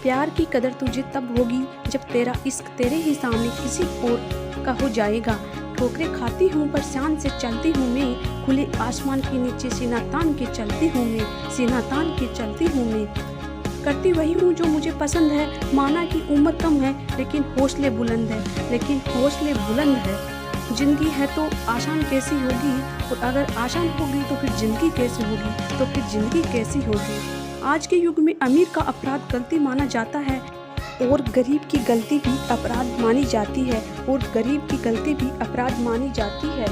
प्यार की कदर तुझे तब होगी जब तेरा इश्क तेरे ही सामने किसी और का हो जाएगा। ठोकरें खाती हूँ पर शान से चलती हूँ मैं, खुले आसमान के नीचे सीना तान के चलती हूँ मैं, सीना तान के चलती हूँ मैं। करती वही हूँ जो मुझे पसंद है, माना कि उम्र कम है लेकिन हौसले बुलंद है, लेकिन हौसले बुलंद है। जिंदगी है तो आसान कैसी होगी, और अगर आसान होगी तो फिर जिंदगी कैसी होगी, तो फिर जिंदगी कैसी होगी। आज के युग में अमीर का अपराध गलती माना जाता है और गरीब की गलती भी अपराध मानी जाती है, और गरीब की गलती भी अपराध मानी जाती है।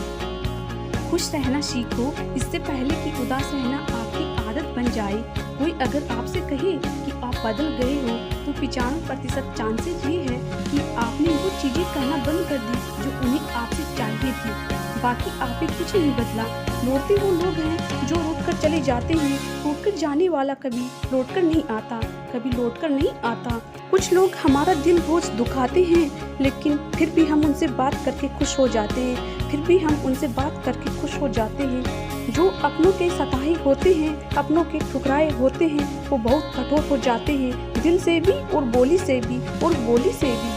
खुश रहना सीखो इससे पहले कि उदास रहना आपकी आदत बन जाए। कोई अगर आपसे कहे कि आप बदल गए हो तो 95% चांसेस ये है कि आपने वो चीजें करना बंद कर दी जो उन्हें आपसे चाहिए थी। बाकी आप ही कुछ नहीं बदला। लौटते वो लोग हैं जो लौट कर चले जाते हैं, लौट कर जाने वाला कभी लौट कर नहीं आता, कभी लौट कर नहीं आता। कुछ लोग हमारा दिल रोज दुखाते हैं लेकिन फिर भी हम उनसे बात करके खुश हो जाते हैं, फिर भी हम उनसे बात करके खुश हो जाते हैं। जो अपनों के सताए होते हैं, अपनों के ठुकराए होते हैं, वो बहुत कठोर हो जाते हैं, दिल से भी और बोली से भी और बोली से भी।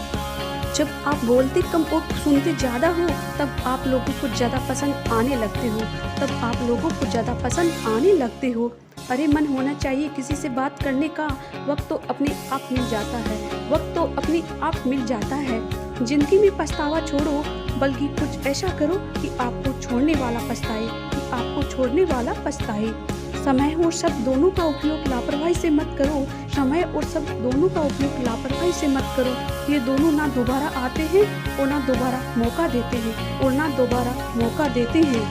जब आप बोलते कम और सुनते ज़्यादा हो तब आप लोगों को ज़्यादा पसंद आने लगते हो, तब आप लोगों को ज़्यादा पसंद आने लगते हो। अरे मन होना चाहिए किसी से बात करने का, वक्त तो अपने आप मिल जाता है, वक्त तो अपने आप मिल जाता है। जिंदगी में पछतावा छोड़ो, बल्कि कुछ ऐसा करो कि आपको छोड़ने वाला पछताए, कि आपको छोड़ने वाला पछताए। समय और शब्द दोनों का उपयोग लापरवाही से मत करो, समय और शब्द दोनों का उपयोग लापरवाही से मत करो। ये दोनों ना दोबारा आते हैं और ना दोबारा मौका देते हैं, और ना दोबारा मौका देते हैं।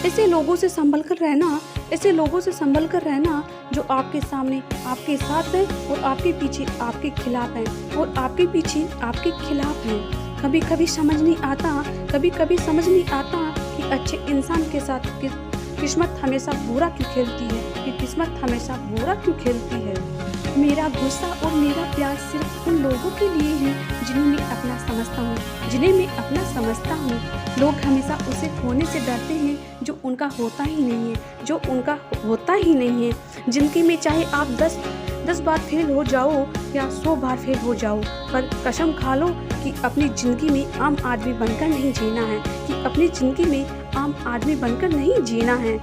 ऐसे लोगों से संभल कर रहना, ऐसे लोगों से संभल कर रहना जो आपके सामने आपके साथ हैं और आपके पीछे आपके खिलाफ हैं, और आपके पीछे आपके खिलाफ हैं। कभी कभी समझ नहीं आता, कभी कभी समझ नहीं आता कि अच्छे इंसान के साथ किस्मत हमेशा बुरा क्यों खेलती है, कि किस्मत हमेशा बुरा क्यों खेलती है। मेरा गुस्सा और मेरा प्यार सिर्फ उन लोगों के लिए है जिन्हें मैं अपना समझता हूँ, जिन्हें मैं अपना समझता हूँ। लोग हमेशा उसे खोने से डरते हैं जो उनका होता ही नहीं है, जो उनका होता ही नहीं है। जिंदगी में चाहे आप 10 बार फेल हो जाओ या 100 बार फेल हो जाओ, पर कसम खा लो कि अपनी ज़िंदगी में आम आदमी बनकर नहीं जीना है, कि अपनी ज़िंदगी में आम आदमी बनकर नहीं जीना है।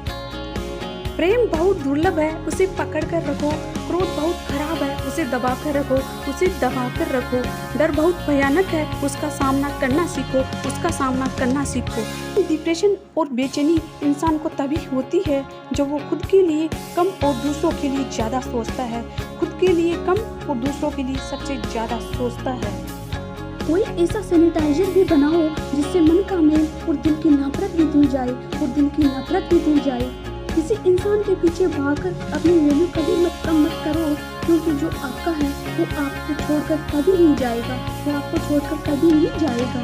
प्रेम बहुत दुर्लभ है, उसे पकड़ कर रखो। क्रोध बहुत खराब है, उसे दबा कर रखो, उसे दबा कर रखो। डर बहुत भयानक है, उसका सामना करना सीखो, उसका सामना करना सीखो। डिप्रेशन और बेचैनी इंसान को तभी होती है जब वो खुद के लिए कम और दूसरों के लिए ज़्यादा सोचता है, खुद के लिए कम और दूसरों के लिए सबसे ज़्यादा सोचता है। कोई ऐसा सैनिटाइजर भी बनाओ जिससे मन का मैल और दिल की नफरत भी धुल जाए, और दिल की नफरत भी धुल जाए। किसी इंसान के पीछे भागकर अपनी वैल्यू कभी कम मत करो, क्योंकि जो आपका है वो आपको छोड़कर कभी नहीं जाएगा, वो आपको छोड़कर कभी नहीं जाएगा।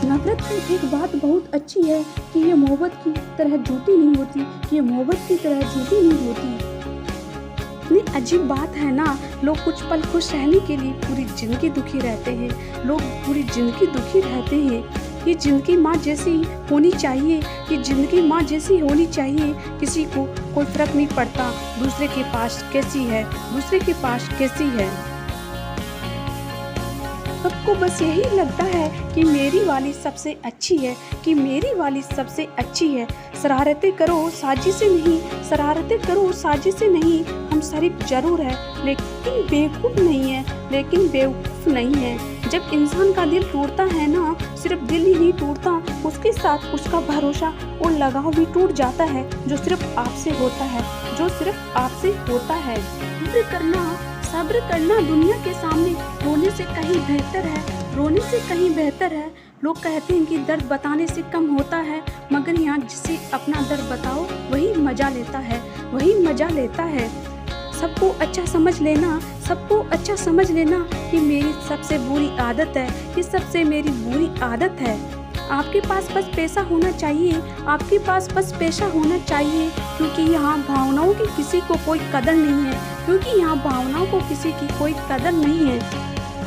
नफरत की एक बात बहुत अच्छी है कि ये मोहब्बत की तरह झूठी नहीं होती, कि ये मोहब्बत की तरह झूठी नहीं होती। इतनी अजीब बात है ना, लोग कुछ पल खुश रहने के लिए पूरी जिंदगी दुखी रहते हैं, लोग पूरी जिंदगी दुखी रहते हैं। ये जिंदगी माँ जैसी होनी चाहिए, ये जिंदगी माँ जैसी होनी चाहिए। किसी को कोई फर्क नहीं पड़ता दूसरे के पास कैसी है, दूसरे के पास कैसी है। सबको बस यही लगता है कि मेरी वाली सबसे अच्छी है, कि मेरी वाली सबसे अच्छी है। शरारतें करो साजिशें नहीं, शरारतें करो साजिशें नहीं। हम शरीफ जरूर है लेकिन बेवकूफ़ नहीं है, लेकिन बेवकूफ़ नहीं है। जब इंसान का दिल टूटता है ना, सिर्फ दिल ही नहीं टूटता, उसके साथ उसका भरोसा और लगाव भी टूट जाता है, जो सिर्फ आपसे होता है, जो सिर्फ आपसे होता है। सब्र करना दुनिया के सामने रोने से कहीं बेहतर है, रोने से कहीं बेहतर है। लोग कहते हैं कि दर्द बताने से कम होता है, मगर यहाँ जिसे अपना दर्द बताओ वही मजा लेता है, वही मजा लेता है। सबको अच्छा समझ लेना, सबको अच्छा समझ लेना कि मेरी सबसे बुरी आदत है, ये सबसे मेरी बुरी आदत है। आपके पास बस पैसा होना चाहिए, आपके पास बस पैसा होना चाहिए, क्योंकि यहाँ भावनाओं की किसी को कोई कदर नहीं है, क्योंकि यहाँ भावनाओं को किसी की कोई कदर नहीं है।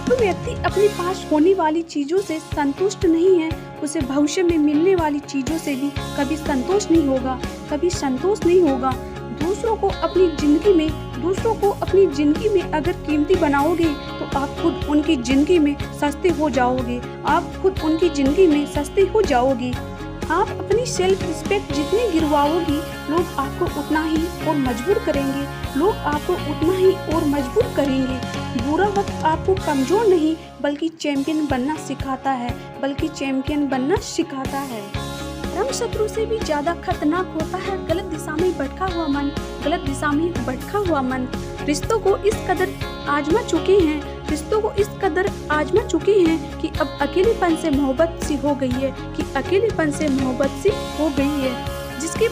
जो व्यक्ति अपने पास होने वाली चीज़ों से संतुष्ट नहीं है, उसे भविष्य में मिलने वाली चीज़ों से भी कभी संतोष नहीं होगा, कभी संतोष नहीं होगा। दूसरों को अपनी ज़िंदगी में दूसरों को अपनी ज़िंदगी में अगर कीमती बनाओगे तो आप खुद उनकी ज़िंदगी में सस्ते हो जाओगे। आप खुद उनकी ज़िंदगी में सस्ते हो जाओगे। आप अपनी सेल्फ रिस्पेक्ट जितनी गिरवाओगी, लोग आपको उतना ही और मजबूर करेंगे। लोग आपको उतना ही और मजबूर करेंगे। बुरा वक्त आपको कमज़ोर नहीं बल्कि चैंपियन बनना सिखाता है, बल्कि चैंपियन बनना सिखाता है। रंग शत्रु से भी ज़्यादा खतरनाक होता है गलत दिशा में भटका हुआ मन, गलत दिशा में भटका हुआ मन। रिश्तों को इस कदर आजमा चुके हैं, रिश्तों को इस कदर आजमा चुके हैं कि अब अकेलेपन से मोहब्बत सी हो गई है, कि अकेलेपन से मोहब्बत सी हो गई है। जिसके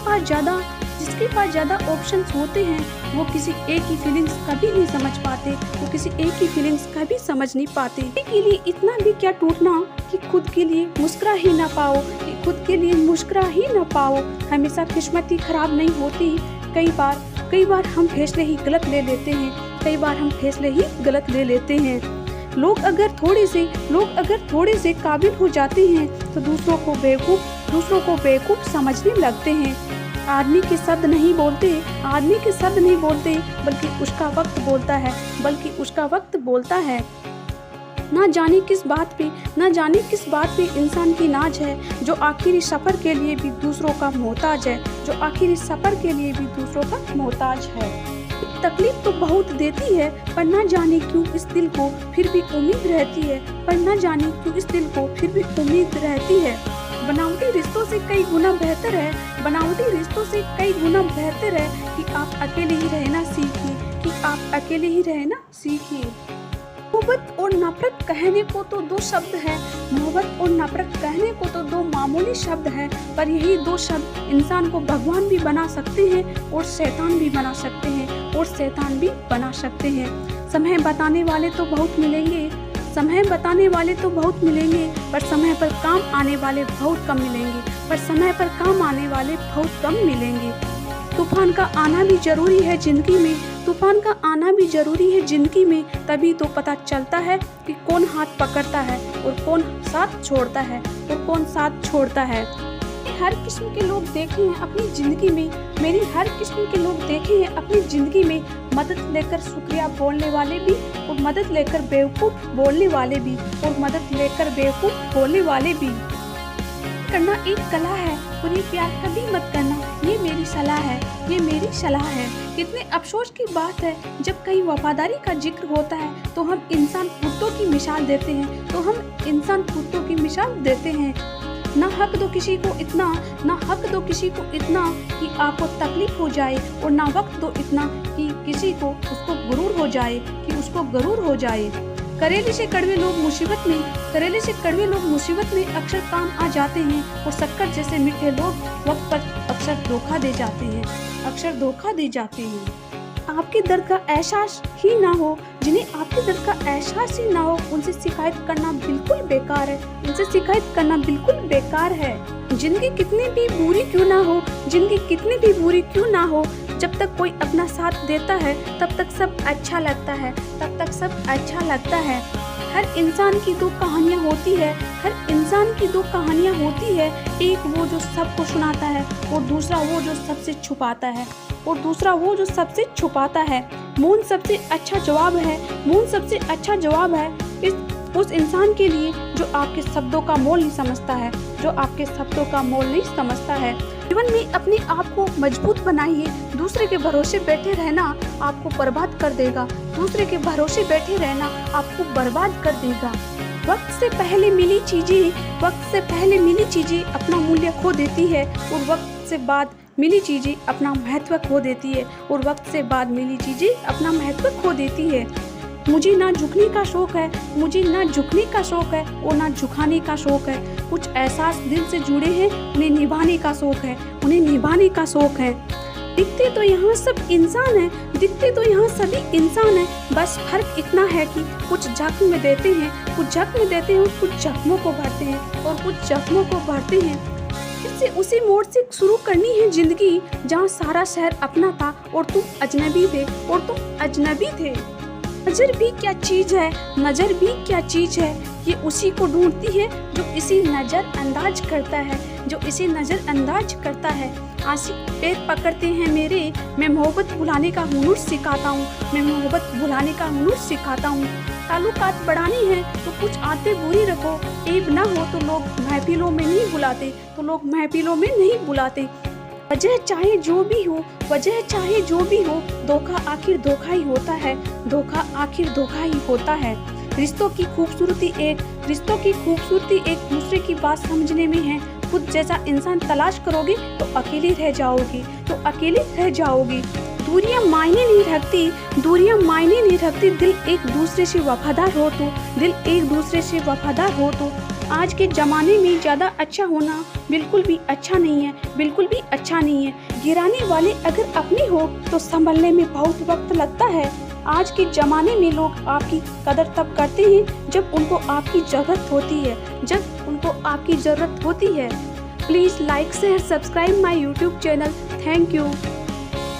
पास ज़्यादा ऑप्शंस होते हैं वो किसी एक की फीलिंग्स कभी नहीं समझ पाते, वो किसी एक की फीलिंग्स कभी समझ नहीं पाते। के लिए इतना भी क्या टूटना कि खुद के लिए मुस्कुरा ही ना पाओ, कि खुद के लिए मुस्कुरा ही ना पाओ। हमेशा किस्मत ही खराब नहीं होती। कई बार हम फैसले ही गलत ले लेते हैं, कई बार हम फैसले ही गलत ले लेते हैं। लोग अगर थोड़े से काबिल हो जाते हैं तो दूसरों को बेवकूफ़ समझने लगते हैं। आदमी के शब्द नहीं बोलते बल्कि उसका वक्त बोलता है। ना जाने किस बात पे इंसान की नाज है, जो आखिरी सफ़र के लिए भी दूसरों का मोहताज है। तकलीफ तो बहुत देती है पर ना जाने क्यों इस दिल को फिर भी उम्मीद रहती है। बनावटी रिश्तों से कई गुना बेहतर है कि आप अकेले ही रहना सीखिए। मोहब्बत और नफरत कहने को तो दो मामूली शब्द हैं, पर यही दो शब्द इंसान को भगवान भी बना सकते हैं और शैतान भी बना सकते हैं। समय बताने वाले तो बहुत मिलेंगे, पर समय पर काम आने वाले बहुत कम मिलेंगे। तूफान का आना भी जरूरी है जिंदगी में, तभी तो पता चलता है कि कौन हाथ पकड़ता है और कौन साथ छोड़ता है। हर किस्म के लोग देखे हैं अपनी जिंदगी में, मदद लेकर शुक्रिया बोलने वाले भी और मदद लेकर बेवकूफ़ बोलने वाले भी। करना एक कला है और ये प्यार कभी मत करना, ये मेरी सलाह है। कितने अफसोस की बात है जब कहीं वफादारी का जिक्र होता है तो हम इंसान कुत्तों की मिसाल देते हैं। ना हक दो किसी को इतना कि आपको तकलीफ हो जाए, और ना वक्त दो इतना कि किसी को उसको गरूर हो जाए। करेले से कड़वे लोग मुसीबत में अक्सर काम आ जाते हैं, और शक्कर जैसे मीठे लोग वक्त पर अक्सर धोखा दे जाते हैं। आपके दर्द का एहसास ही ना हो, जिन्हें आपके दर्द का एहसास ही ना हो, उनसे शिकायत करना बिल्कुल बेकार है। जिंदगी कितनी भी बुरी क्यों ना हो, जब तक कोई अपना साथ देता है तब तक सब अच्छा लगता है। हर इंसान की दो कहानियाँ होती है, एक वो जो सबको सुनाता है और दूसरा वो जो सबसे छुपाता है। मौन सबसे अच्छा जवाब है उस इंसान के लिए जो आपके शब्दों का मोल नहीं समझता है। जीवन में अपने आप को मजबूत बनाइए। दूसरे के भरोसे बैठे रहना आपको बर्बाद कर देगा। वक्त से पहले मिली चीजें अपना मूल्य खो देती है, और वक्त से बाद मिली चीजें अपना महत्व खो देती है। मुझे ना झुकने का शौक है और ना झुकाने का शौक है। कुछ एहसास दिल से जुड़े हैं, उन्हें निभाने का शौक है। दिखते तो यहाँ सभी इंसान हैं, बस फर्क इतना है कि कुछ जख्म में देते हैं, कुछ जख्मों को भरते हैं। फिर से उसी मोड़ से शुरू करनी है जिंदगी, जहाँ सारा शहर अपना था और तुम अजनबी थे। नजर भी क्या चीज है, ये उसी को ढूंढती है जो इसे नजरअंदाज करता है। आशिक पैर पकड़ते हैं मेरे, मैं मोहब्बत भुलाने का हुनर सिखाता हूँ, मैं मोहब्बत भुलाने का हुनर सिखाता हूँ। ताल्लुकात बढ़ानी है तो कुछ आदतें बुरी रखो, ऐब ना हो तो लोग महफिलों में नहीं बुलाते, तो लोग महफिलों में नहीं बुलाते। वजह चाहे जो भी हो, वजह चाहे जो भी हो, धोखा आखिर धोखा ही होता है, धोखा आखिर धोखा ही होता है। रिश्तों की खूबसूरती एक दूसरे की बात समझने में है। खुद जैसा इंसान तलाश करोगे तो अकेले रह जाओगी। दूरियां मायने नहीं रखती, दिल एक दूसरे से वफादार हो तो आज के ज़माने में ज़्यादा अच्छा होना बिल्कुल भी अच्छा नहीं है। गिराने वाले अगर अपने हो तो संभलने में बहुत वक्त लगता है। आज के ज़माने में लोग आपकी कदर तब करते हैं जब उनको आपकी ज़रूरत होती है। Please like share subscribe my YouTube channel. Thank you.